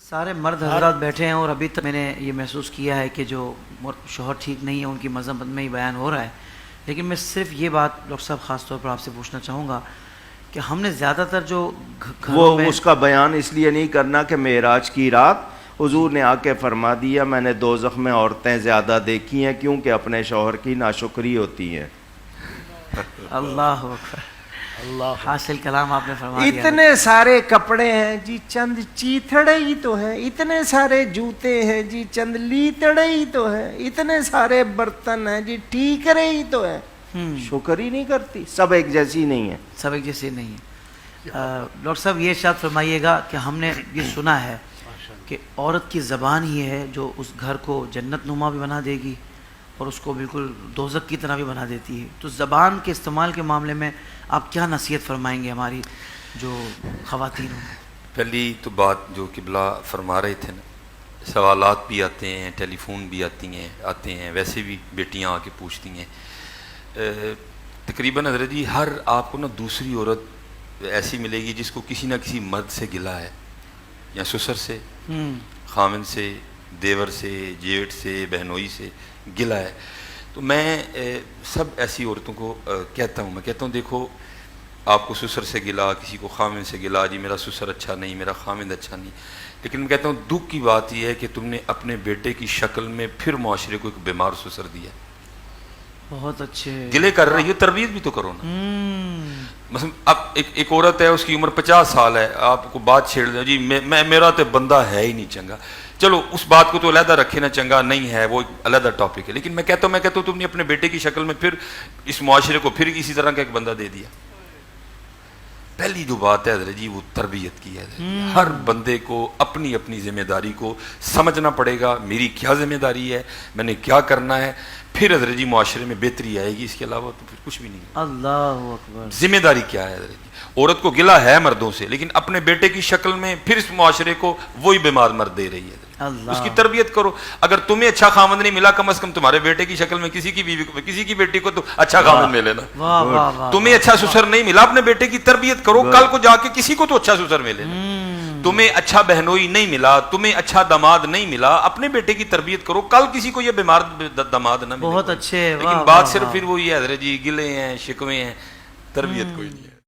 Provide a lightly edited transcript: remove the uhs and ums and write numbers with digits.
سارے مرد حضرات بیٹھے ہیں اور ابھی تک میں نے یہ محسوس کیا ہے کہ جو شوہر ٹھیک نہیں ہے ان کی مذمت میں ہی بیان ہو رہا ہے، لیکن میں صرف یہ بات ڈاکٹر صاحب خاص طور پر آپ سے پوچھنا چاہوں گا کہ ہم نے زیادہ تر جو وہ اس کا بیان اس لیے نہیں کرنا کہ معراج کی رات حضور نے آ کے فرما دیا میں نے دوزخ میں عورتیں زیادہ دیکھی ہیں کیونکہ اپنے شوہر کی ناشکری ہوتی ہیں۔ اللہ اکبر، حاصل کلام آپ نے فرما دیا۔ اتنے سارے کپڑے ہیں جی چند چیتھڑے ہی تو ہے، اتنے سارے جوتے ہیں جی چند لیتڑے ہی تو ہے، اتنے سارے برتن ہیں جی ٹھیکرے ہی تو ہے، شکر ہی نہیں کرتی، سب ایک جیسی نہیں ہے، سب ایک جیسے نہیں ہے۔ ڈاکٹر صاحب یہ ارشاد فرمائیے گا کہ ہم نے یہ سنا ہے کہ عورت کی زبان ہی ہے جو اس گھر کو جنت نما بھی بنا دے گی اور اس کو بالکل دوزخ کی طرح بھی بنا دیتی ہے، تو زبان کے استعمال کے معاملے میں آپ کیا نصیحت فرمائیں گے ہماری جو خواتین ہیں؟ پہلی تو بات جو قبلہ فرما رہے تھے نا، سوالات بھی آتے ہیں، ٹیلی فون بھی آتے ہیں، ویسے بھی بیٹیاں آ کے پوچھتی ہیں۔ تقریباً حضرت جی ہر آپ کو نا دوسری عورت ایسی ملے گی جس کو کسی نہ کسی مرد سے گلہ ہے، یا سسر سے، خامن سے، دیور سے، جیٹ سے، بہنوئی سے گلہ ہے۔ تو میں سب ایسی عورتوں کو کہتا ہوں دیکھو آپ کو سسر سے گلا، کسی کو خامن سے گلا، جی میرا سسر اچھا نہیں، میرا خامن اچھا نہیں، لیکن میں کہتا ہوں دکھ کی بات یہ ہے کہ تم نے اپنے بیٹے کی شکل میں پھر معاشرے کو ایک بیمار سسر دیا۔ بہت اچھے، گلے کر رہی ہو، تربیت بھی تو کرو نا۔ مثلا اب ایک عورت ہے، اس کی عمر 50 سال ہے، آپ کو بات چھیڑ دیں جی میرا تو بندہ ہے ہی نہیں چنگا، چلو اس بات کو تو علیحدہ رکھے نا، چنگا نہیں ہے وہ علیحدہ ٹاپک ہے، لیکن میں کہتا ہوں تم نے اپنے بیٹے کی شکل میں پھر اس معاشرے کو پھر اسی طرح کا ایک بندہ دے دیا۔ پہلی جو بات ہے حضرت جی وہ تربیت کی ہے۔ ہر بندے کو اپنی اپنی ذمہ داری کو سمجھنا پڑے گا، میری کیا ذمہ داری ہے، میں نے کیا کرنا ہے، پھر حضرت جی معاشرے میں بہتری آئے گی، اس کے علاوہ تو پھر کچھ بھی نہیں ہے۔ اللہ اکبر، ذمہ داری کیا ہے حضرت جی؟ عورت کو گلہ ہے مردوں سے، لیکن اپنے بیٹے کی شکل میں پھر اس معاشرے کو وہی بیمار مرد دے رہی ہے۔ اس کی تربیت کرو، اگر تمہیں اچھا خامند نہیں ملا، کم از کم تمہارے بیٹے کی شکل میں کسی کی بیوی کو، کسی کی بیٹی کو تو اچھا خامند ملے نا۔ تمہیں اچھا سسر نہیں ملا، اپنے بیٹے کی تربیت کرو، کل کو جا کے کسی کو تو اچھا سسر ملے نا۔ تمہیں اچھا بہنوئی نہیں ملا، تمہیں اچھا داماد نہیں ملا، اپنے بیٹے کی تربیت کرو، کل کسی کو یہ بیمار داماد نہ ملے۔ بہت اچھے، لیکن بات صرف پھر وہی ہے حضرت جی، گلے ہیں، شکوے ہیں، تربیت کوئی نہیں ہے۔